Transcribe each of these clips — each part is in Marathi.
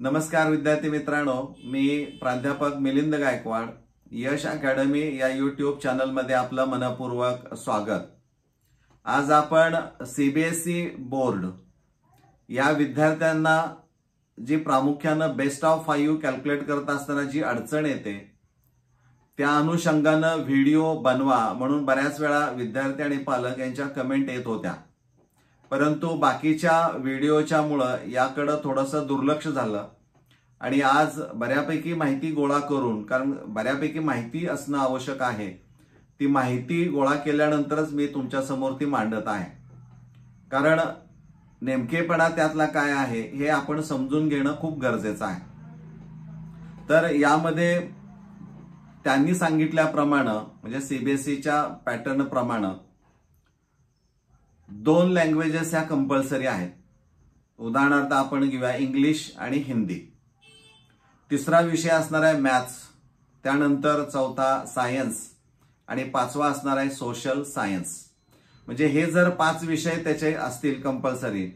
नमस्कार विद्यार्थी मित्रांनो, मी प्राध्यापक मिलिंद गायकवाड. यश अकॅडमी या यूट्यूब चॅनलमध्ये आपलं मनपूर्वक स्वागत. आज आपण सीबीएसई बोर्ड या विद्यार्थ्यांना जी प्रामुख्यानं बेस्ट ऑफ 5 कॅल्क्युलेट करत असताना जी अडचण येते त्या अनुषंगानं व्हिडिओ बनवा म्हणून बऱ्याच वेळा विद्यार्थी आणि पालक यांच्या कमेंट येत होत्या. परंतु बाकीच्या व्हिडिओच्या मुळे याकडे थोडंसं दुर्लक्ष झालं आणि आज बऱ्यापैकी माहिती गोळा करून, कारण बऱ्यापैकी माहिती असणं आवश्यक आहे, ती माहिती गोळा केल्यानंतरच मी तुमच्या समोर ती मांडत आहे. कारण नेमकेपणा त्यातला काय आहे हे आपण समजून घेणं खूप गरजेचं आहे. तर यामध्ये त्यांनी सांगितल्याप्रमाणे म्हणजे सीबीएसईच्या पॅटर्न प्रमाणे 2 लँग्वेजेस ह्या कंपल्सरी आहेत. उदाहरणार्थ आपण घेऊया इंग्लिश आणि हिंदी. तिसरा विषय असणार आहे मॅथ्स, त्यानंतर चौथा सायन्स आणि पाचवा असणार आहे सोशल सायन्स. म्हणजे हे जर 5 विषय त्याचे असतील कंपल्सरी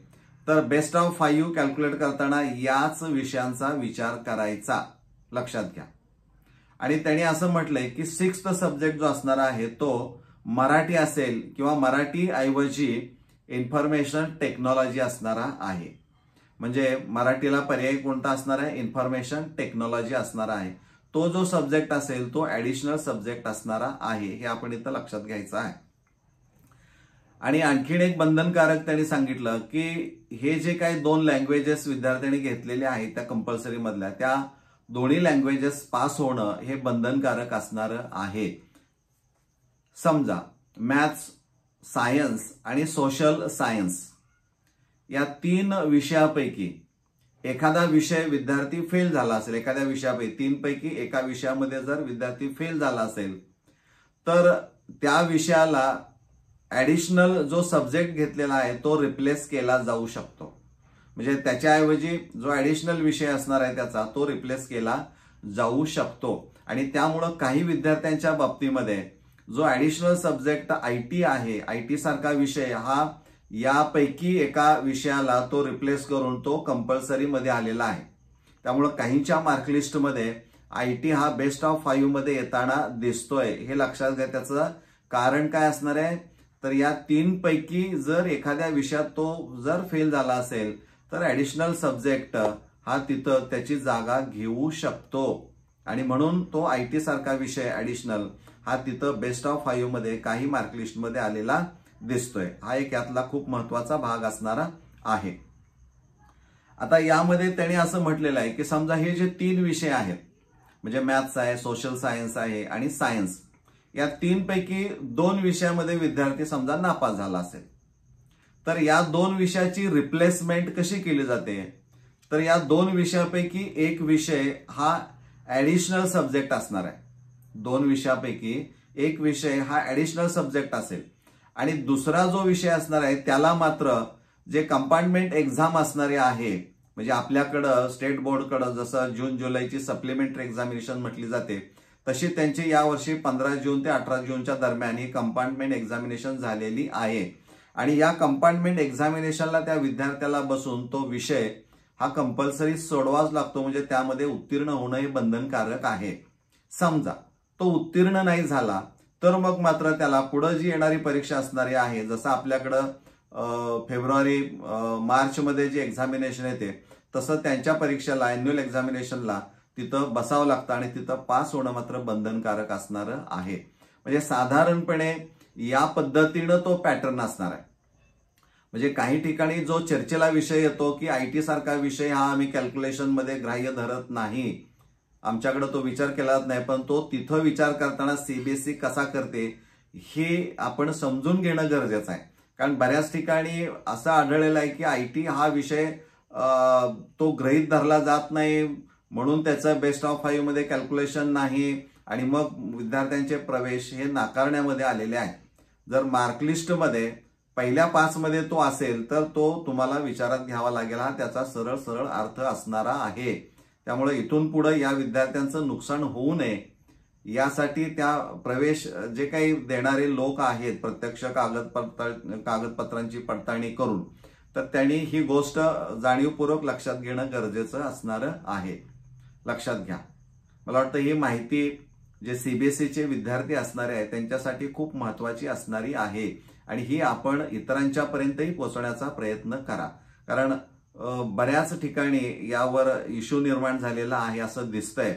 तर बेस्ट ऑफ 5 कॅल्क्युलेट करताना याच विषयांचा विचार करायचा, लक्षात घ्या. आणि त्यांनी असं म्हटलंय की 6th सब्जेक्ट जो असणार आहे तो मराठी असेल किंवा मराठी ऐवजी इन्फॉर्मेशन टेक्नॉलॉजी असणारा आहे. म्हणजे मराठीला पर्याय कोणता असणार आहे? इन्फॉर्मेशन टेक्नॉलॉजी असणारा आहे. तो जो सब्जेक्ट असेल तो ऍडिशनल सब्जेक्ट असणारा आहे, हे आपण इथं लक्षात घ्यायचं आहे. आणि आणखीन एक बंधनकारक त्यांनी सांगितलं की हे जे काही 2 लँग्वेजेस विद्यार्थ्यांनी घेतलेले आहेत त्या कंपल्सरी मधल्या, त्या दोन्ही लँग्वेजेस पास होणं हे बंधनकारक असणार आहे. समजा मॅथ्स, सायन्स आणि सोशल सायन्स या 3 विषयापैकी एखादा विषय विद्यार्थी फेल झाला असेल, एखाद्या विषयापैकी 3 पैकी एका विषयामध्ये जर विद्यार्थी फेल झाला असेल तर त्या विषयाला ऍडिशनल जो सब्जेक्ट घेतलेला आहे तो रिप्लेस केला जाऊ शकतो. म्हणजे त्याच्याऐवजी जो ऍडिशनल विषय असणार आहे त्याचा तो रिप्लेस केला जाऊ शकतो. आणि त्यामुळं काही विद्यार्थ्यांच्या बाबतीमध्ये जो ऍडिशनल सब्जेक्ट आयटी आहे, आयटी सारखा विषय हा यापैकी एका विषयाला तो रिप्लेस करून तो कंपल्सरी मध्ये आलेला आहे. त्यामुळे काहींच्या मार्कलिस्टमध्ये आयटी हा बेस्ट ऑफ 5 मध्ये येताना दिसतोय, हे लक्षात घ्या. त्याचं कारण काय असणार आहे? तर या 3 पैकी जर एखाद्या विषयात तो जर फेल झाला असेल तर ऍडिशनल सब्जेक्ट हा तिथं त्याची जागा घेऊ शकतो आणि म्हणून तो आयटी सारखा विषय ऍडिशनल हा तिथं बेस्ट ऑफ 5 मध्ये काही मार्कलिस्ट मध्ये आलेला दिसतोय. हा एक यातला खूप महत्वाचा भाग असणारा आहे. आता यामध्ये त्यांनी असं म्हटलेलं आहे की समजा हे जे 3 विषय आहेत म्हणजे मॅथ्स आहे, सोशल सायन्स आहे आणि सायन्स, या 3 पैकी 2 विषयामध्ये विद्यार्थी समजा नापास झाला असेल तर या 2 विषयाची रिप्लेसमेंट कशी केली जाते? तर या 2 विषयापैकी एक विषय हा ऍडिशनल सब्जेक्ट असणार आहे. 2 विषयापैकी एक विषय हा ऍडिशनल सब्जेक्ट असेल आणि दुसरा जो विषय असणार आहे त्याला मात्र जे कंपार्टमेंट एक्झाम असणारे आहे, म्हणजे आपल्याकडं स्टेट बोर्डकडं जसं जून जुलैची सप्लिमेंटरी एक्झामिनेशन म्हटली जाते तशी त्यांची यावर्षी 15 जून ते 18 जूनच्या दरम्यान ही कंपार्टमेंट एक्झामिनेशन झालेली आहे. आणि या कंपार्टमेंट एक्झामिनेशनला त्या विद्यार्थ्याला बसून तो विषय हा कंपल्सरी सोडवाच लागतो. म्हणजे त्यामध्ये उत्तीर्ण होणं हे बंधनकारक आहे. समजा तो उत्तीर्ण नाही झाला तर मग मात्र त्याला पुढे जी येणारी परीक्षा असणारी आहे, जसं आपल्याकडं फेब्रुवारी मार्च मध्ये जी एक्झामिनेशन येते तसं त्यांच्या परीक्षेला अॅन्युअल एक्झामिनेशनला तिथं बसावं लागतं आणि तिथं पास होणं मात्र बंधनकारक असणार आहे. म्हणजे साधारणपणे या पद्धतीनं तो पॅटर्न असणार आहे. म्हणजे काही ठिकाणी जो चर्चेला विषय येतो की आयटी सारखा विषय हा आम्ही कॅल्क्युलेशन मध्ये ग्राह्य धरत नाही, आमच्याकडे तो विचार केला जात नाही, पण तो तिथं विचार करताना सीबीएसई कसा करते हे आपण समजून घेणं गरजेचं आहे. कारण बऱ्याच ठिकाणी असं आढळलेलं आहे की आयटी हा विषय तो गृहीत धरला जात नाही म्हणून त्याचं बेस्ट ऑफ 5 मध्ये कॅल्क्युलेशन नाही आणि मग विद्यार्थ्यांचे प्रवेश हे नाकारण्यामध्ये आलेले आहेत. जर मार्कलिस्टमध्ये पहिल्या 5 मध्ये तो असेल तर तो तुम्हाला विचारात घ्यावा लागेल. हा त्याचा सरळ सरळ अर्थ असणारा आहे. त्यामुळे इथून पुढे या विद्यार्थ्यांचं नुकसान होऊ नये यासाठी त्या प्रवेश जे काही देणारे लोक आहेत प्रत्यक्ष कागदपत्रांची पडताळणी करून तर त्यांनी ही गोष्ट जाणीवपूर्वक लक्षात घेणं गरजेचं असणार आहे. लक्षात घ्या. मला वाटतं ही माहिती जे सीबीएसईचे विद्यार्थी असणारे आहेत त्यांच्यासाठी खूप महत्वाची असणारी आहे आणि ही आपण इतरांच्या पर्यंतही पोहोचवण्याचा प्रयत्न करा. कारण बऱ्याच ठिकाणी यावर इश्यू निर्माण झालेला आहे असं दिसतंय.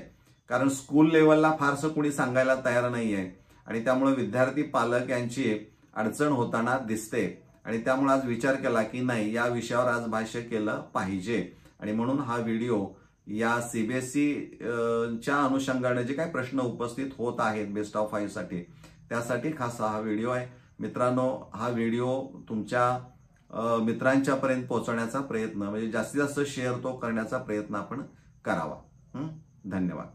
कारण स्कूल लेवलला फारसं कुणी सांगायला तयार नाहीये आणि त्यामुळे विद्यार्थी पालक यांची अडचण होताना दिसते आणि त्यामुळे आज विचार केला की नाही, या विषयावर आज भाष्य केलं पाहिजे आणि म्हणून हा व्हिडिओ या सीबीएसईच्या अनुषंगाने जे काही प्रश्न उपस्थित होत आहेत बेस्ट ऑफ 5 साठी त्यासाठी खास हा व्हिडिओ आहे. मित्रांनो, हा व्हिडिओ तुमच्या मित्रांच्या पर्यंत पोहोचवण्याचा प्रयत्न म्हणजे जास्तीत जास्त शेअर तो करण्याचा प्रयत्न आपण करावा. धन्यवाद.